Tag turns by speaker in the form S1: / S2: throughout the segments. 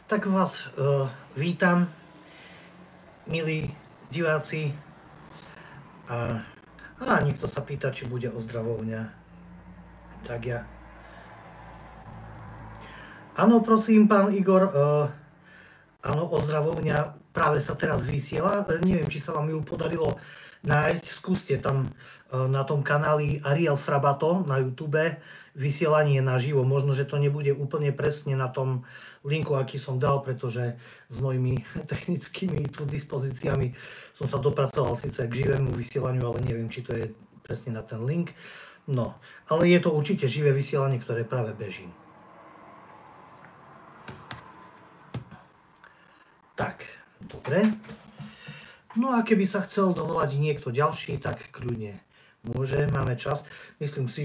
S1: Tak vás vítam, milí diváci. A niekto sa pýta, či bude ozdravovňa. Tak ja. Áno, prosím, pán Igor. Áno, ozdravovňa práve sa teraz vysiela. Neviem, či sa vám ju podarilo nájsť. Skúste tam na tom kanáli Ariel Frabato na YouTube vysielanie naživo. Možno, že to nebude úplne presne na tom linku, aký som dal, pretože s mojimi technickými dispozíciami som sa dopracoval síce k živému vysielaniu, ale neviem, či to je presne na ten link. No, ale je to určite živé vysielanie, ktoré práve beží. Tak, dobre. No a keby sa chcel dovolať niekto ďalší, tak kľudne môže, máme čas. Myslím si,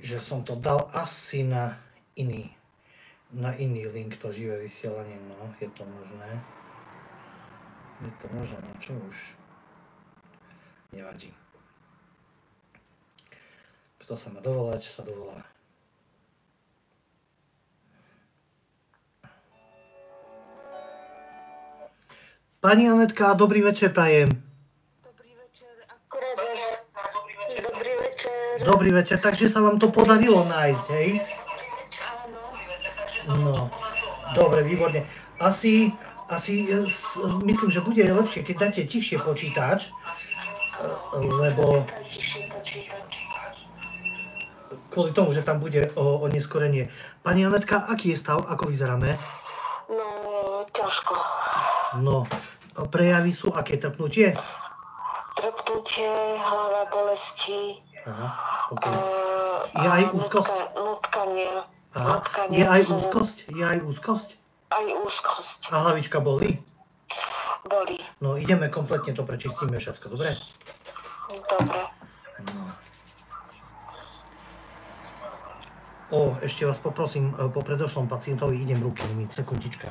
S1: že som to dal asi na iný link, to živé vysielanie. No, je to možné. Je to možné, no čo už. Nevadí. Kto sa má dovolať, sa dovolá. Pani Anetka, dobrý večer prajem.
S2: Dobrý večer, akurát dobrý večer.
S1: Dobrý večer, takže sa vám to podarilo nájsť, hej?
S2: Áno.
S1: No, dobre, výborne. Asi myslím, že bude lepšie, keď dáte tichšie počítač, lebo kvôli tomu, že tam bude oneskorenie. Pani Anetka, aký je stav, ako vyzeráme?
S2: No, ťažko.
S1: No, prejavy sú aké? Trpnutie?
S2: Trpnutie, hlava, bolesti.
S1: Aha, ok. Je aj úzkosť?
S2: Nutkanie.
S1: Aha, je aj úzkosť? Je aj úzkosť?
S2: Aj úzkosť.
S1: A hlavička bolí?
S2: Bolí.
S1: No, ideme kompletne to prečistíme všetko, dobre?
S2: Dobre.
S1: No. Ešte vás poprosím, po predošlom pacientovi idem ruky umyť, sekundička.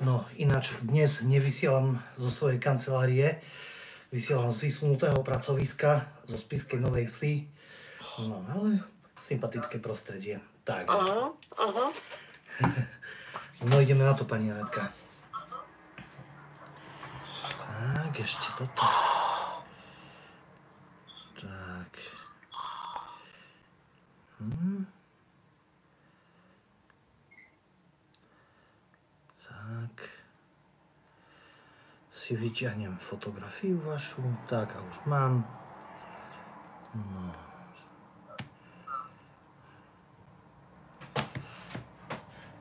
S1: No, ináč dnes nevysielam zo svojej kancelárie, vysielam z vysunutého pracoviska zo Spišskej Novej Vsi. No, ale sympatické prostredie. Tak. No, ideme na to, pani Anetka. Tak, ešte toto. Tak. Tak. Si vyťahnem fotografiu vašu. Tak, a už mám. No.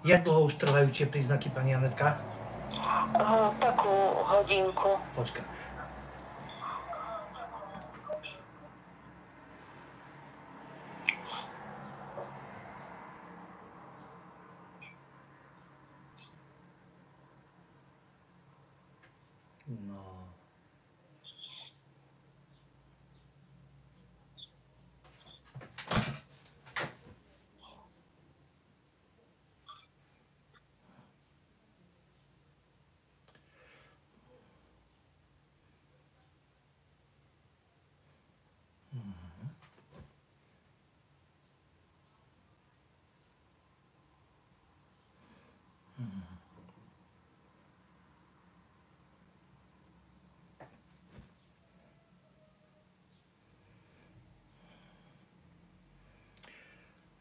S1: Jak dlho už trvajú tie príznaky, pani Anetka?
S2: Takú hodinku.
S1: Počkaj. No.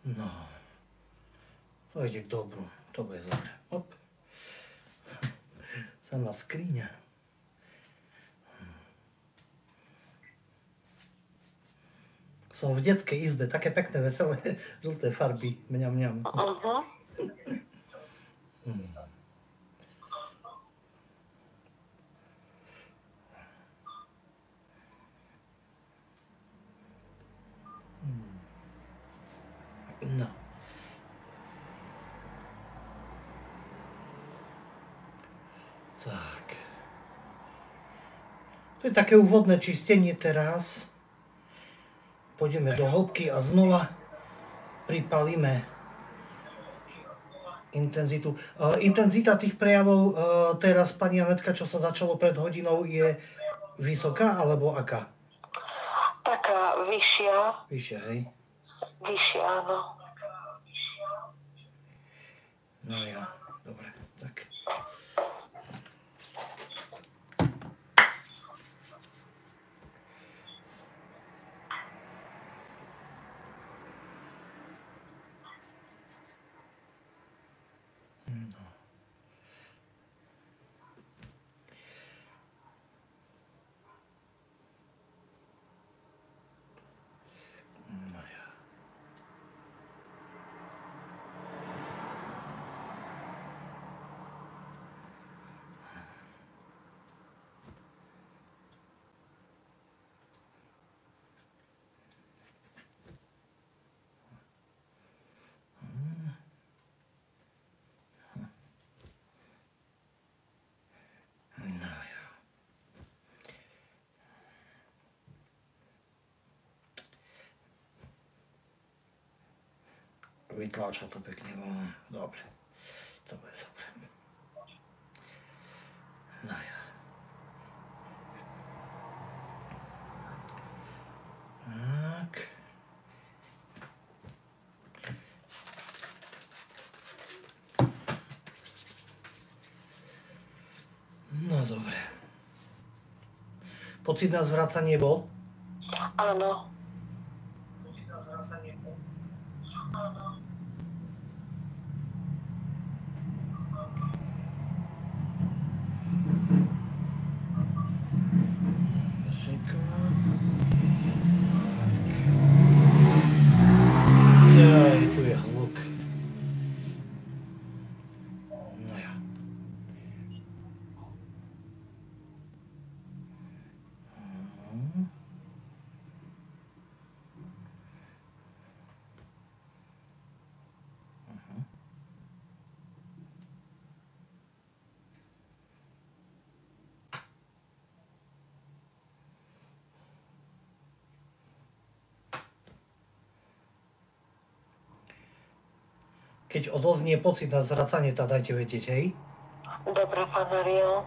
S1: No, to ide k dobru, to bude dobre. Op. Samá skriňa. Som v detskej izbe, také pekné, veselé, žlté farby. Mňam, mňam. No. Tak. To je také úvodné čistenie teraz. Pôjdeme do hĺbky a znova pripalíme intenzitu. Intenzita tých prejavov teraz, pani Anetka, čo sa začalo pred hodinou, je vysoká alebo aká?
S2: Taká vyššia.
S1: Vyššia, hej?
S2: Vyššia, áno.
S1: No ja, dobre, tak. Vytláča to pekne. Dobre. Dobre, dobre. No ja. Tak. No dobre. Pocit na zvracanie bol?
S2: Áno.
S1: Jaj, tu je hluk. No ja. Keď odoznie pocit na zvracanie, tá dajte vedieť, hej?
S2: Dobre, pán Ariel.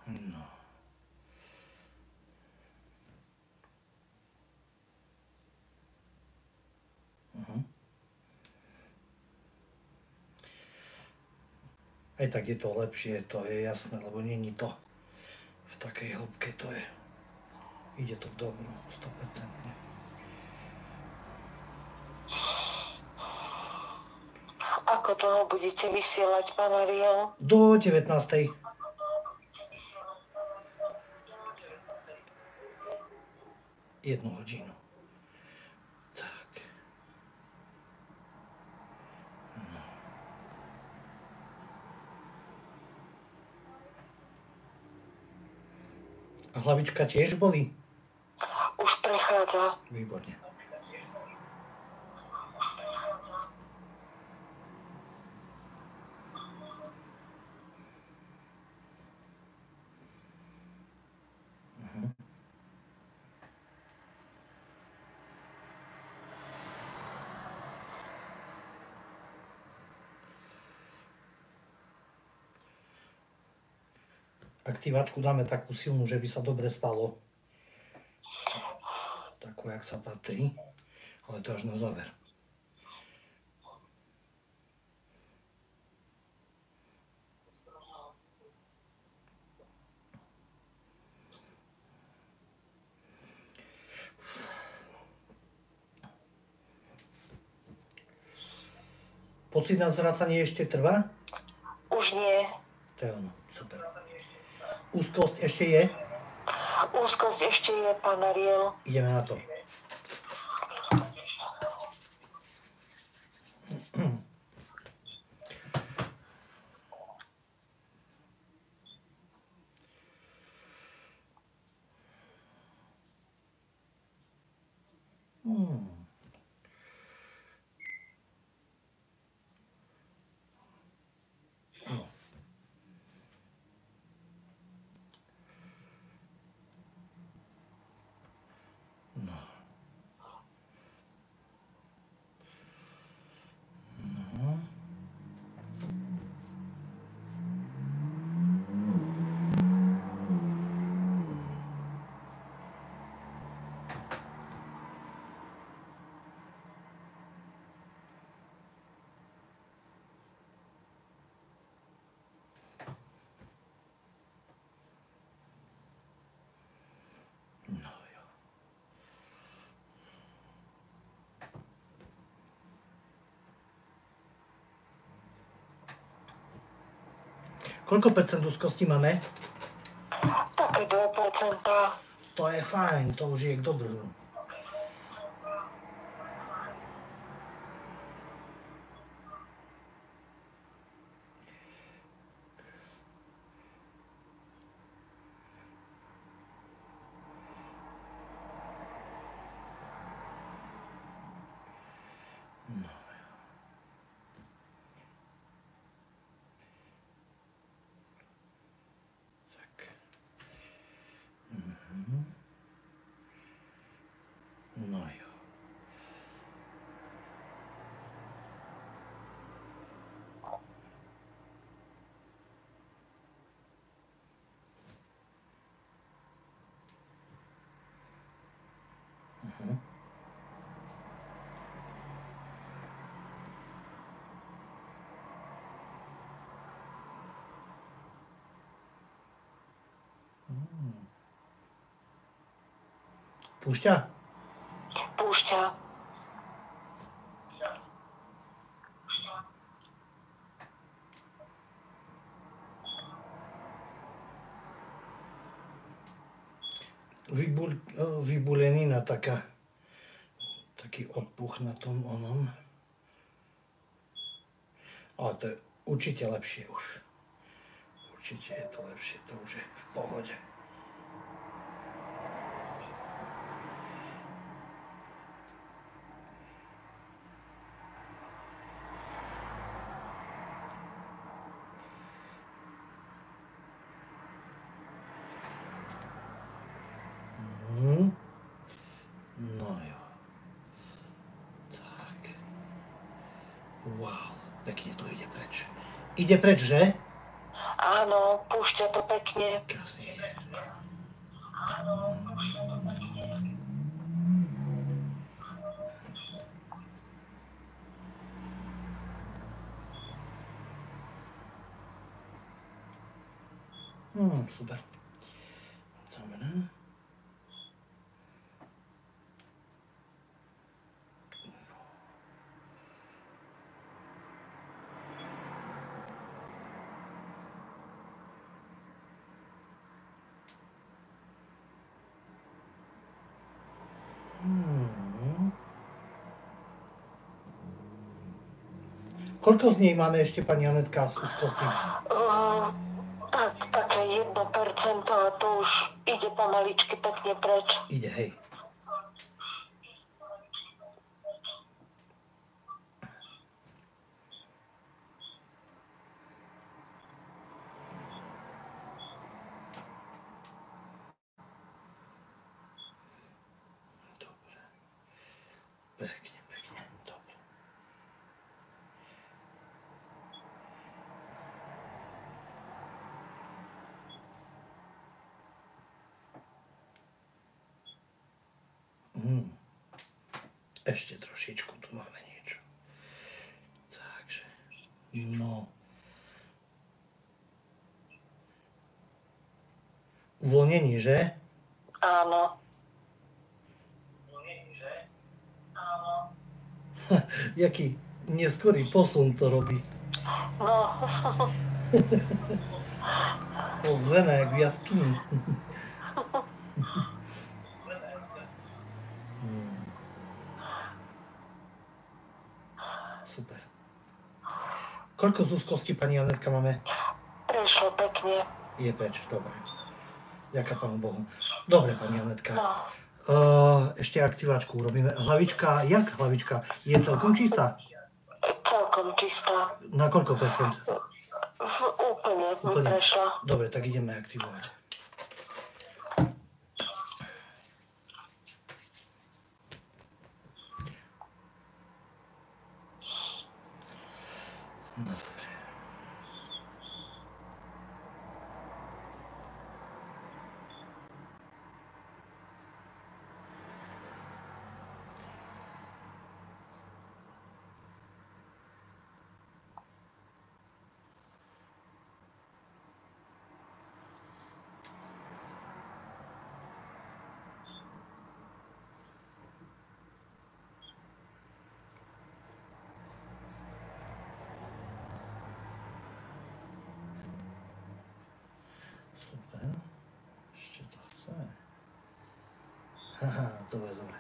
S1: No. Aj tak je to lepšie, to je jasné, lebo není to v takej hĺbke, to je. Ide to k dobru, 100%.
S2: Ako toho budete vysielať, pán Ariel?
S1: Do 19. Jednu hodinu. Tak. No. A hlavička tiež boli?
S2: Už prechádza.
S1: Výborne. Aktiváčku dáme takú silnú, že by sa dobre spalo. Takú, jak sa patrí. Ale to až na záver. Pocit na zvracanie ešte trvá?
S2: Už nie.
S1: To je ono, super. Úzkosť ešte je?
S2: Úzkosť ešte je, pán Ariel.
S1: Ideme na to. Koľko percent úzkosti máme?
S2: Také 2%.
S1: To je fajn, to už je k dobru. No jo. Púšťa?
S2: Púšťa.
S1: Vybulenina taká. Taký odpuch na tom onom. Ale to je určite lepšie už. Určite je to lepšie, to už je v pohode. No jo. Tak. Wow, pekne to ide preč. Ide preč, že?
S2: Áno, púšťa to pekne.
S1: Krásne ide.
S2: Áno, púšťa to pekne.
S1: Super. Dobre. Koľko z nej máme ešte, pani Anetka, z úzkosti?
S2: Také 1%, a to už ide pomaličky pekne preč.
S1: Ide, hej. Dobre. Pekne, pekne, dobre. Ešte trošičku tu máme niečo. Takže, no. Uvoľnenie, že?
S2: Áno.
S1: Jaký neskorý posun to robí.
S2: No,
S1: Ozvené, jak v jaskyni. Super. Koľko z úzkosti, pani Anetka, máme?
S2: prešlo pekne.
S1: Je preč, dobre. Ďakujem Pánu Bohu. Dobre, pani Anetka.
S2: No,
S1: Ešte aktiváčku urobíme. Hlavička, jak hlavička? Je celkom čistá?
S2: celkom čistá.
S1: Na koľko percent?
S2: Úplne mi prešla.
S1: Dobre, tak ideme aktivovať. No dobre. Super. Ešte to chce. Haha, dobre, dobre.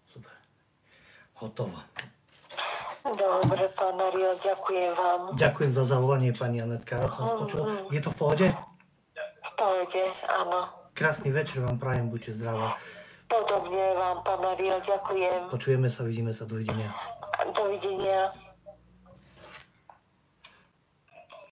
S1: Super. Hotovo.
S2: Dobre, pán Ariel, ďakujem vám.
S1: Ďakujem za zavolanie, pani Anetka. Som počul. Je to v pohode?
S2: V pohode, áno.
S1: Krásny večer vám prajem, buďte zdravá.
S2: Podobne vám, pán Ariel, ďakujem.
S1: Počujeme sa, vidíme sa, dovidenia.
S2: Dovidenia.